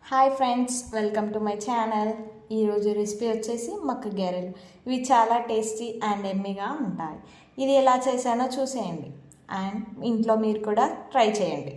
Hi friends, welcome to my channel. ఈరోజు recipe వచ్చేసి మక్క గారెలు. ఇవి చాలా టేస్టీ అండ్ ఎమ్మీగా ఉంటాయి. ఇది ఎలా చేశానో చూసేయండి అండ్ ఇంట్లో మీరు కూడా ట్రై చేయండి.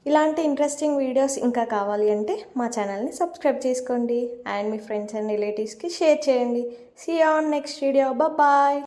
ఇలాంటి ఇంట్రెస్టింగ్ వీడియోస్ ఇంకా కావాలి అంటే మా ఛానల్ని సబ్స్క్రైబ్ చేసుకోండి అండ్ మీ ఫ్రెండ్స్ అండ్ రిలేటివ్స్కి షేర్ చేయండి. See you on next video. Bye.